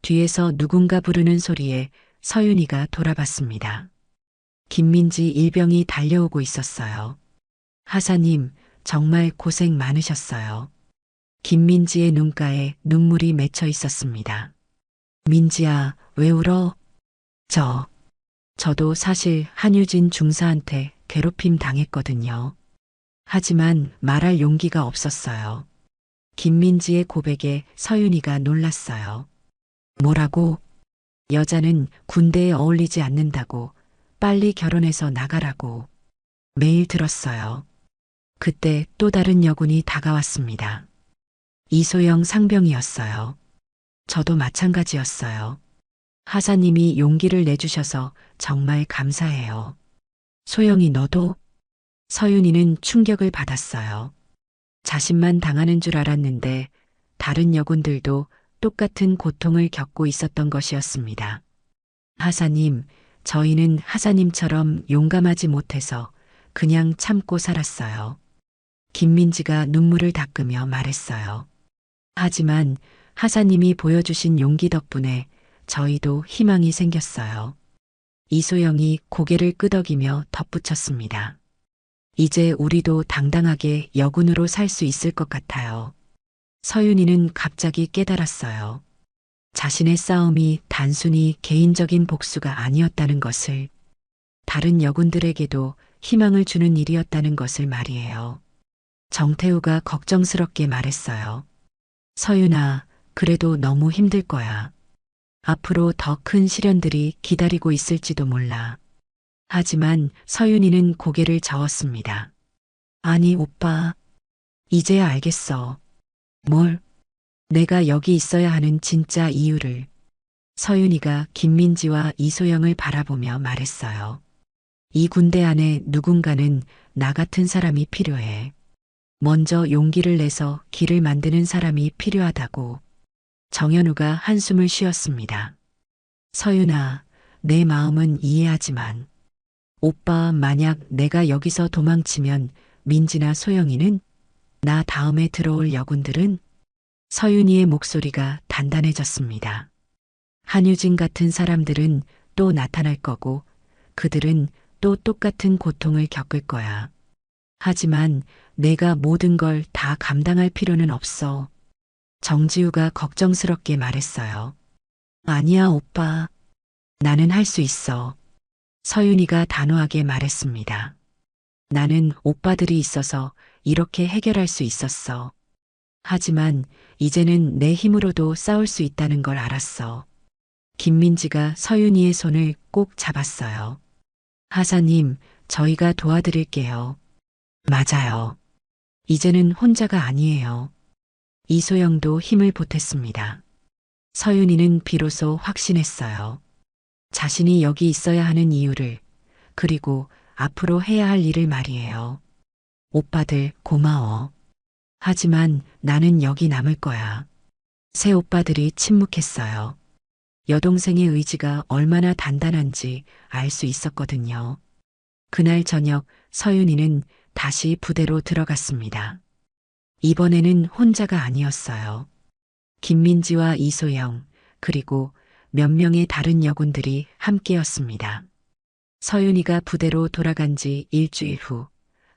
뒤에서 누군가 부르는 소리에 서윤이가 돌아봤습니다. 김민지 일병이 달려오고 있었어요. 하사님, 정말 고생 많으셨어요. 김민지의 눈가에 눈물이 맺혀 있었습니다. 민지야, 왜 울어? 저도 사실 한유진 중사한테 괴롭힘 당했거든요. 하지만 말할 용기가 없었어요. 김민지의 고백에 서윤이가 놀랐어요. 뭐라고? 여자는 군대에 어울리지 않는다고, 빨리 결혼해서 나가라고. 매일 들었어요. 그때 또 다른 여군이 다가왔습니다. 이소영 상병이었어요. 저도 마찬가지였어요. 하사님이 용기를 내주셔서 정말 감사해요. 소영이 너도? 서윤이는 충격을 받았어요. 자신만 당하는 줄 알았는데 다른 여군들도 똑같은 고통을 겪고 있었던 것이었습니다. 하사님, 저희는 하사님처럼 용감하지 못해서 그냥 참고 살았어요. 김민지가 눈물을 닦으며 말했어요. 하지만 하사님이 보여주신 용기 덕분에 저희도 희망이 생겼어요. 이소영이 고개를 끄덕이며 덧붙였습니다. 이제 우리도 당당하게 여군으로 살 수 있을 것 같아요. 서윤이는 갑자기 깨달았어요. 자신의 싸움이 단순히 개인적인 복수가 아니었다는 것을, 다른 여군들에게도 희망을 주는 일이었다는 것을 말이에요. 정태우가 걱정스럽게 말했어요. 서윤아, 그래도 너무 힘들 거야. 앞으로 더 큰 시련들이 기다리고 있을지도 몰라. 하지만 서윤이는 고개를 저었습니다. 아니, 오빠. 이제야 알겠어. 뭘? 내가 여기 있어야 하는 진짜 이유를. 서윤이가 김민지와 이소영을 바라보며 말했어요. 이 군대 안에 누군가는 나 같은 사람이 필요해. 먼저 용기를 내서 길을 만드는 사람이 필요하다고. 정현우가 한숨을 쉬었습니다. 서윤아, 내 마음은 이해하지만 오빠 만약 내가 여기서 도망치면 민지나 소영이는 나 다음에 들어올 여군들은 서윤이의 목소리가 단단해졌습니다. 한유진 같은 사람들은 또 나타날 거고 그들은 또 똑같은 고통을 겪을 거야. 하지만 내가 모든 걸 다 감당할 필요는 없어. 정지우가 걱정스럽게 말했어요. 아니야, 오빠. 나는 할 수 있어. 서윤이가 단호하게 말했습니다. 나는 오빠들이 있어서 이렇게 해결할 수 있었어. 하지만 이제는 내 힘으로도 싸울 수 있다는 걸 알았어. 김민지가 서윤이의 손을 꼭 잡았어요. 하사님, 저희가 도와드릴게요. 맞아요. 이제는 혼자가 아니에요. 이소영도 힘을 보탰습니다. 서윤이는 비로소 확신했어요. 자신이 여기 있어야 하는 이유를, 그리고 앞으로 해야 할 일을 말이에요. 오빠들 고마워. 하지만 나는 여기 남을 거야. 새 오빠들이 침묵했어요. 여동생의 의지가 얼마나 단단한지 알 수 있었거든요. 그날 저녁 서윤이는 다시 부대로 들어갔습니다. 이번에는 혼자가 아니었어요. 김민지와 이소영, 그리고 몇 명의 다른 여군들이 함께였습니다. 서윤이가 부대로 돌아간 지 일주일 후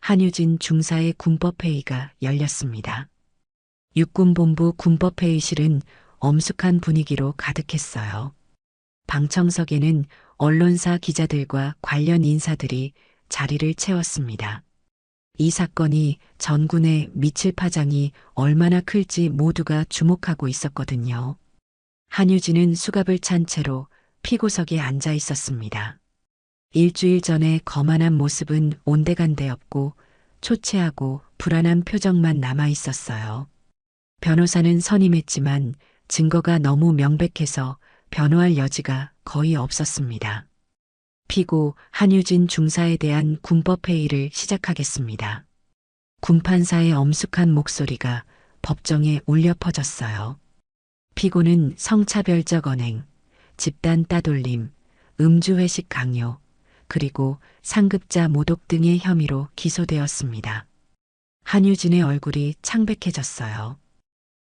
한유진 중사의 군법회의가 열렸습니다. 육군본부 군법회의실은 엄숙한 분위기로 가득했어요. 방청석에는 언론사 기자들과 관련 인사들이 자리를 채웠습니다. 이 사건이 전군에 미칠 파장이 얼마나 클지 모두가 주목하고 있었거든요. 한유진은 수갑을 찬 채로 피고석에 앉아 있었습니다. 일주일 전에 거만한 모습은 온데간데 없고 초췌하고 불안한 표정만 남아 있었어요. 변호사는 선임했지만 증거가 너무 명백해서 변호할 여지가 거의 없었습니다. 피고 한유진 중사에 대한 군법회의를 시작하겠습니다. 군판사의 엄숙한 목소리가 법정에 울려 퍼졌어요. 피고는 성차별적 언행, 집단 따돌림, 음주회식 강요, 그리고 상급자 모독 등의 혐의로 기소되었습니다. 한유진의 얼굴이 창백해졌어요.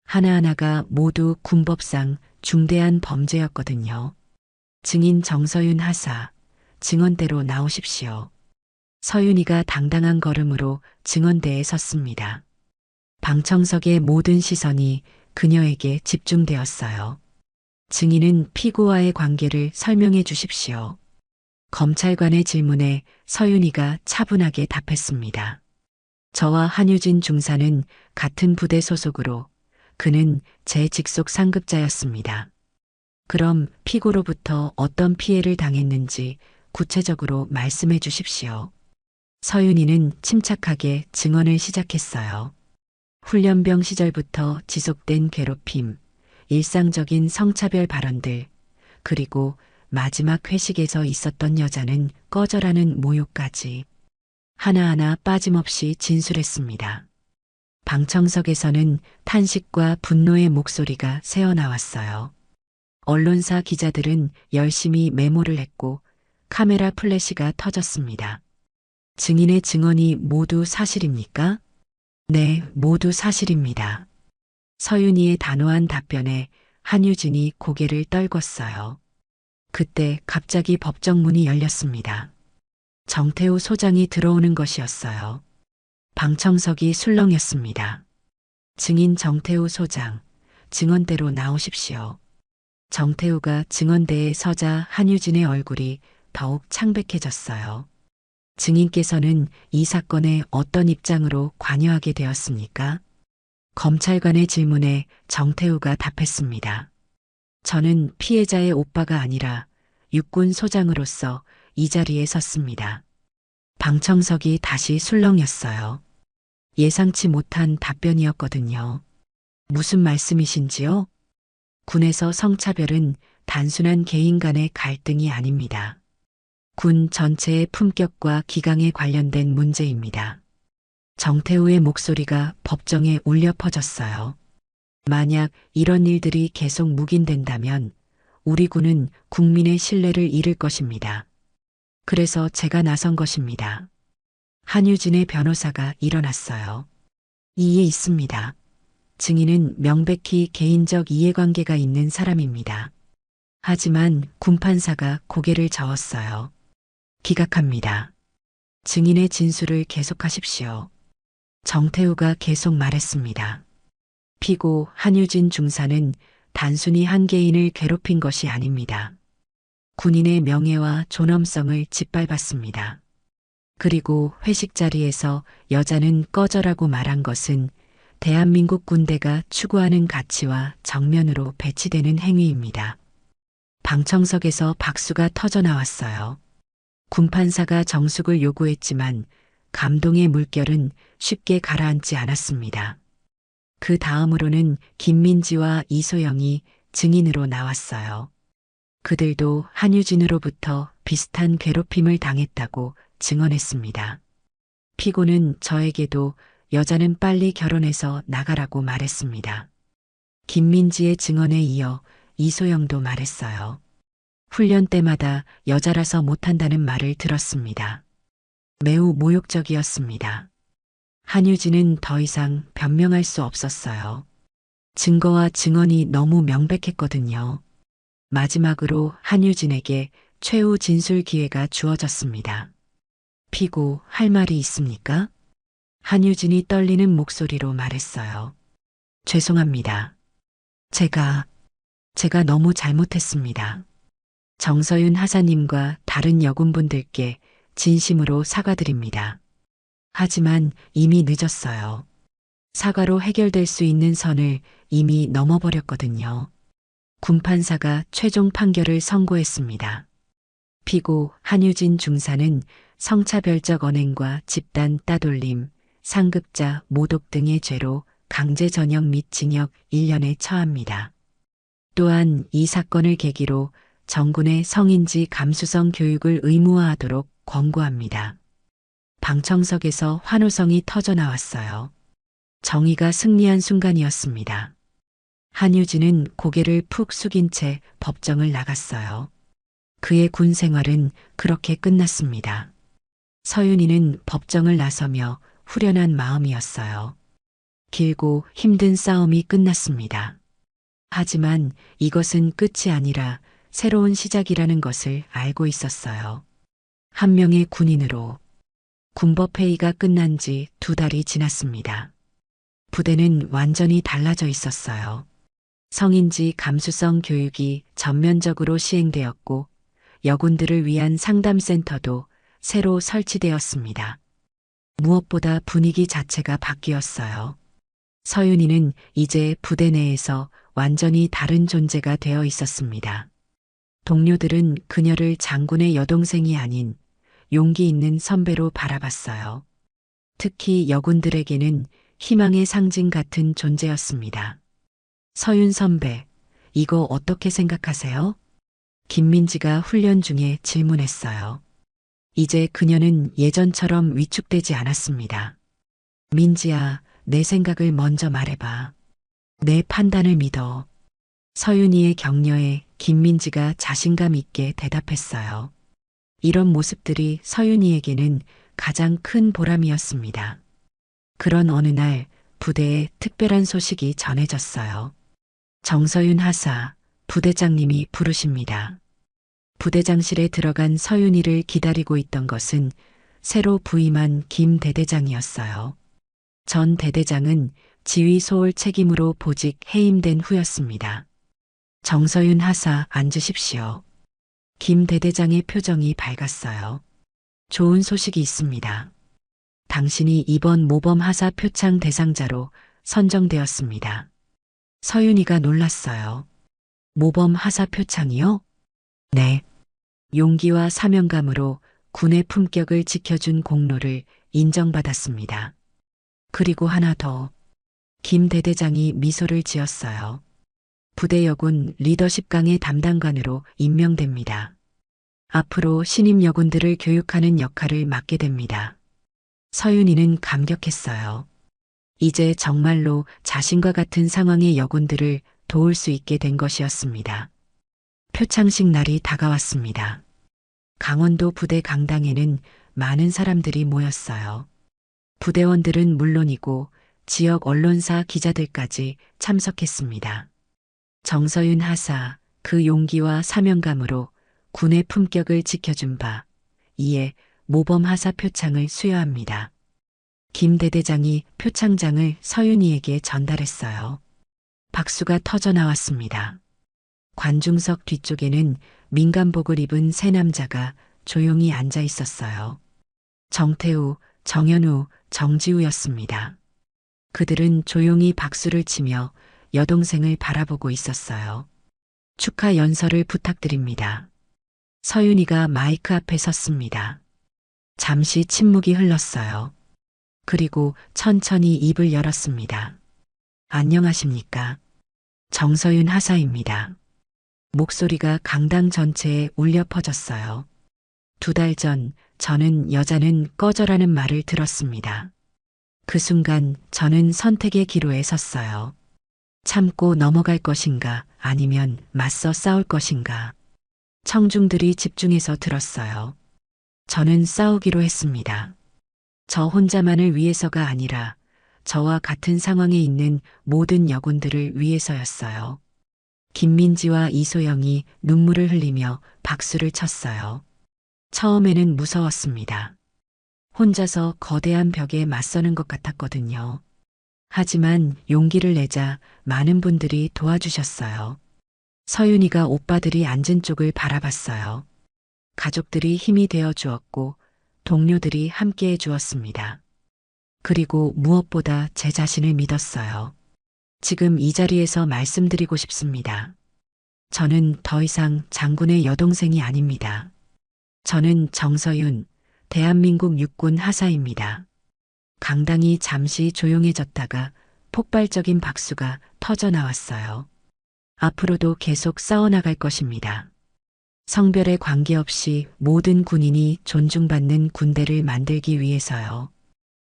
하나하나가 모두 군법상 중대한 범죄였거든요. 증인 정서윤 하사, 증언대로 나오십시오. 서윤이가 당당한 걸음으로 증언대에 섰습니다. 방청석의 모든 시선이 그녀에게 집중되었어요. 증인은 피고와의 관계를 설명해 주십시오. 검찰관의 질문에 서윤이가 차분하게 답했습니다. 저와 한유진 중사는 같은 부대 소속으로 그는 제 직속 상급자였습니다. 그럼 피고로부터 어떤 피해를 당했는지 구체적으로 말씀해 주십시오. 서윤이는 침착하게 증언을 시작했어요. 훈련병 시절부터 지속된 괴롭힘, 일상적인 성차별 발언들, 그리고 마지막 회식에서 있었던 여자는 꺼져라는 모욕까지 하나하나 빠짐없이 진술했습니다. 방청석에서는 탄식과 분노의 목소리가 새어나왔어요. 언론사 기자들은 열심히 메모를 했고 카메라 플래시가 터졌습니다. 증인의 증언이 모두 사실입니까? 네, 모두 사실입니다. 서윤이의 단호한 답변에 한유진이 고개를 떨궜어요. 그때 갑자기 법정 문이 열렸습니다. 정태우 소장이 들어오는 것이었어요. 방청석이 술렁였습니다. 증인 정태우 소장, 증언대로 나오십시오. 정태우가 증언대에 서자 한유진의 얼굴이 더욱 창백해졌어요. 증인께서는 이 사건에 어떤 입장으로 관여하게 되었습니까? 검찰관의 질문에 정태우가 답했습니다. 저는 피해자의 오빠가 아니라 육군 소장으로서 이 자리에 섰습니다. 방청석이 다시 술렁였어요. 예상치 못한 답변이었거든요. 무슨 말씀이신지요? 군에서 성차별은 단순한 개인 간의 갈등이 아닙니다. 군 전체의 품격과 기강에 관련된 문제입니다. 정태우의 목소리가 법정에 울려 퍼졌어요. 만약 이런 일들이 계속 묵인된다면 우리 군은 국민의 신뢰를 잃을 것입니다. 그래서 제가 나선 것입니다. 한유진의 변호사가 일어났어요. 이에 있습니다. 증인은 명백히 개인적 이해관계가 있는 사람입니다. 하지만 군판사가 고개를 저었어요. 기각합니다. 증인의 진술을 계속하십시오. 정태우가 계속 말했습니다. 피고 한유진 중사는 단순히 한 개인을 괴롭힌 것이 아닙니다. 군인의 명예와 존엄성을 짓밟았습니다. 그리고 회식 자리에서 여자는 꺼져라고 말한 것은 대한민국 군대가 추구하는 가치와 정면으로 배치되는 행위입니다. 방청석에서 박수가 터져 나왔어요. 군판사가 정숙을 요구했지만 감동의 물결은 쉽게 가라앉지 않았습니다. 그 다음으로는 김민지와 이소영이 증인으로 나왔어요. 그들도 한유진으로부터 비슷한 괴롭힘을 당했다고 증언했습니다. 피고는 저에게도 여자는 빨리 결혼해서 나가라고 말했습니다. 김민지의 증언에 이어 이소영도 말했어요. 훈련 때마다 여자라서 못한다는 말을 들었습니다. 매우 모욕적이었습니다. 한유진은 더 이상 변명할 수 없었어요. 증거와 증언이 너무 명백했거든요. 마지막으로 한유진에게 최후 진술 기회가 주어졌습니다. 피고 할 말이 있습니까? 한유진이 떨리는 목소리로 말했어요. 죄송합니다. 제가 너무 잘못했습니다. 정서윤 하사님과 다른 여군분들께 진심으로 사과드립니다. 하지만 이미 늦었어요. 사과로 해결될 수 있는 선을 이미 넘어버렸거든요. 군판사가 최종 판결을 선고했습니다. 피고 한유진 중사는 성차별적 언행과 집단 따돌림, 상급자 모독 등의 죄로 강제전역 및 징역 1년에 처합니다. 또한 이 사건을 계기로 정군의 성인지 감수성 교육을 의무화하도록 권고합니다. 방청석에서 환호성이 터져 나왔어요. 정의가 승리한 순간이었습니다. 한유진은 고개를 푹 숙인 채 법정을 나갔어요. 그의 군 생활은 그렇게 끝났습니다. 서윤이는 법정을 나서며 후련한 마음이었어요. 길고 힘든 싸움이 끝났습니다. 하지만 이것은 끝이 아니라 새로운 시작이라는 것을 알고 있었어요. 한 명의 군인으로 군법회의가 끝난 지 2달이 지났습니다. 부대는 완전히 달라져 있었어요. 성인지 감수성 교육이 전면적으로 시행되었고 여군들을 위한 상담센터도 새로 설치되었습니다. 무엇보다 분위기 자체가 바뀌었어요. 서윤이는 이제 부대 내에서 완전히 다른 존재가 되어 있었습니다. 동료들은 그녀를 장군의 여동생이 아닌 용기 있는 선배로 바라봤어요. 특히 여군들에게는 희망의 상징 같은 존재였습니다. 서윤 선배, 이거 어떻게 생각하세요? 김민지가 훈련 중에 질문했어요. 이제 그녀는 예전처럼 위축되지 않았습니다. 민지야, 내 생각을 먼저 말해봐. 내 판단을 믿어. 서윤이의 격려에 김민지가 자신감 있게 대답했어요. 이런 모습들이 서윤이에게는 가장 큰 보람이었습니다. 그런 어느 날 부대에 특별한 소식이 전해졌어요. 정서윤 하사, 부대장님이 부르십니다. 부대장실에 들어간 서윤이를 기다리고 있던 것은 새로 부임한 김 대대장이었어요. 전 대대장은 지휘 소홀 책임으로 보직 해임된 후였습니다. 정서윤 하사 앉으십시오. 김 대대장의 표정이 밝았어요. 좋은 소식이 있습니다. 당신이 이번 모범 하사 표창 대상자로 선정되었습니다. 서윤이가 놀랐어요. 모범 하사 표창이요? 네. 용기와 사명감으로 군의 품격을 지켜준 공로를 인정받았습니다. 그리고 하나 더. 김 대대장이 미소를 지었어요. 부대여군 리더십강의 담당관으로 임명됩니다. 앞으로 신임 여군들을 교육하는 역할을 맡게 됩니다. 서윤이는 감격했어요. 이제 정말로 자신과 같은 상황의 여군들을 도울 수 있게 된 것이었습니다. 표창식 날이 다가왔습니다. 강원도 부대 강당에는 많은 사람들이 모였어요. 부대원들은 물론이고 지역 언론사 기자들까지 참석했습니다. 정서윤 하사, 그 용기와 사명감으로 군의 품격을 지켜준 바, 이에 모범 하사 표창을 수여합니다. 김 대대장이 표창장을 서윤이에게 전달했어요. 박수가 터져 나왔습니다. 관중석 뒤쪽에는 민간복을 입은 세 남자가 조용히 앉아 있었어요. 정태우, 정현우, 정지우였습니다. 그들은 조용히 박수를 치며 여동생을 바라보고 있었어요. 축하 연설을 부탁드립니다. 서윤이가 마이크 앞에 섰습니다. 잠시 침묵이 흘렀어요. 그리고 천천히 입을 열었습니다. 안녕하십니까? 정서윤 하사입니다. 목소리가 강당 전체에 울려 퍼졌어요. 2달 전 저는 여자는 꺼져라는 말을 들었습니다. 그 순간 저는 선택의 기로에 섰어요. 참고 넘어갈 것인가 아니면 맞서 싸울 것인가. 청중들이 집중해서 들었어요. 저는 싸우기로 했습니다. 저 혼자만을 위해서가 아니라 저와 같은 상황에 있는 모든 여군들을 위해서였어요. 김민지와 이소영이 눈물을 흘리며 박수를 쳤어요. 처음에는 무서웠습니다. 혼자서 거대한 벽에 맞서는 것 같았거든요. 하지만 용기를 내자 많은 분들이 도와주셨어요. 서윤이가 오빠들이 앉은 쪽을 바라봤어요. 가족들이 힘이 되어 주었고 동료들이 함께해 주었습니다. 그리고 무엇보다 제 자신을 믿었어요. 지금 이 자리에서 말씀드리고 싶습니다. 저는 더 이상 장군의 여동생이 아닙니다. 저는 정서윤, 대한민국 육군 하사입니다. 강당이 잠시 조용해졌다가 폭발적인 박수가 터져 나왔어요. 앞으로도 계속 싸워나갈 것입니다. 성별에 관계없이 모든 군인이 존중받는 군대를 만들기 위해서요.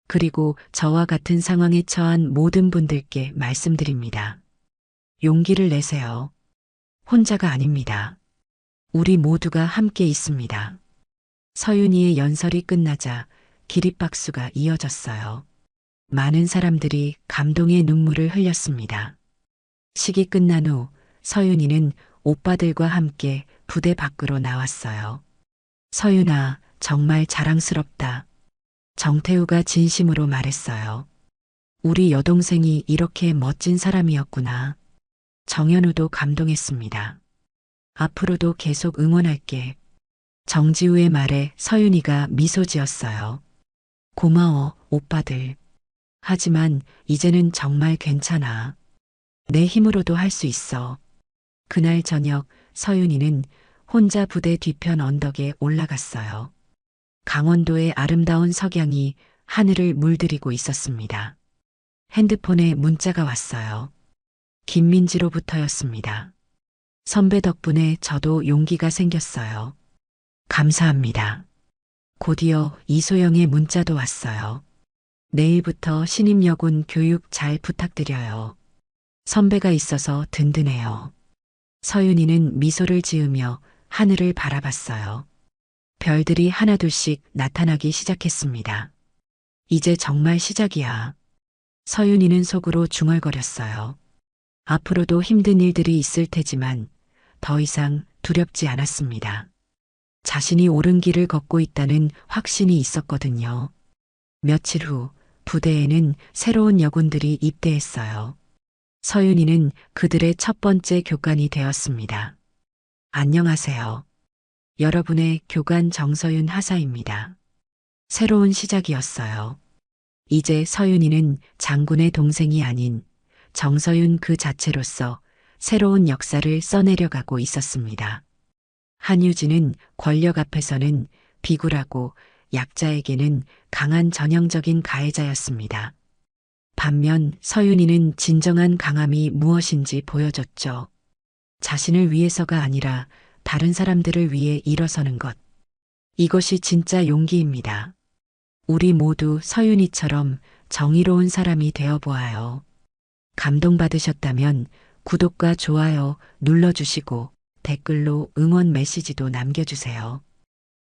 그리고 저와 같은 상황에 처한 모든 분들께 말씀드립니다. 용기를 내세요. 혼자가 아닙니다. 우리 모두가 함께 있습니다. 서윤이의 연설이 끝나자 기립박수가 이어졌어요. 많은 사람들이 감동의 눈물을 흘렸습니다. 식이 끝난 후 서윤이는 오빠들과 함께 부대 밖으로 나왔어요. 서윤아, 정말 자랑스럽다. 정태우가 진심으로 말했어요. 우리 여동생이 이렇게 멋진 사람이었구나. 정현우도 감동했습니다. 앞으로도 계속 응원할게. 정지우의 말에 서윤이가 미소 지었어요. 고마워, 오빠들. 하지만 이제는 정말 괜찮아. 내 힘으로도 할 수 있어. 그날 저녁 서윤이는 혼자 부대 뒤편 언덕에 올라갔어요. 강원도의 아름다운 석양이 하늘을 물들이고 있었습니다. 핸드폰에 문자가 왔어요. 김민지로부터였습니다. 선배 덕분에 저도 용기가 생겼어요. 감사합니다. 곧이어 이소영의 문자도 왔어요. 내일부터 신임여군 교육 잘 부탁드려요. 선배가 있어서 든든해요. 서윤이는 미소를 지으며 하늘을 바라봤어요. 별들이 하나둘씩 나타나기 시작했습니다. 이제 정말 시작이야. 서윤이는 속으로 중얼거렸어요. 앞으로도 힘든 일들이 있을 테지만 더 이상 두렵지 않았습니다. 자신이 옳은 길을 걷고 있다는 확신이 있었거든요. 며칠 후 부대에는 새로운 여군들이 입대했어요. 서윤이는 그들의 첫 번째 교관이 되었습니다. 안녕하세요. 여러분의 교관 정서윤 하사입니다. 새로운 시작이었어요. 이제 서윤이는 장군의 동생이 아닌 정서윤 그 자체로서 새로운 역사를 써내려가고 있었습니다. 한유진은 권력 앞에서는 비굴하고 약자에게는 강한 전형적인 가해자였습니다. 반면 서윤이는 진정한 강함이 무엇인지 보여줬죠. 자신을 위해서가 아니라 다른 사람들을 위해 일어서는 것. 이것이 진짜 용기입니다. 우리 모두 서윤이처럼 정의로운 사람이 되어 보아요. 감동받으셨다면 구독과 좋아요 눌러주시고 댓글로 응원 메시지도 남겨주세요.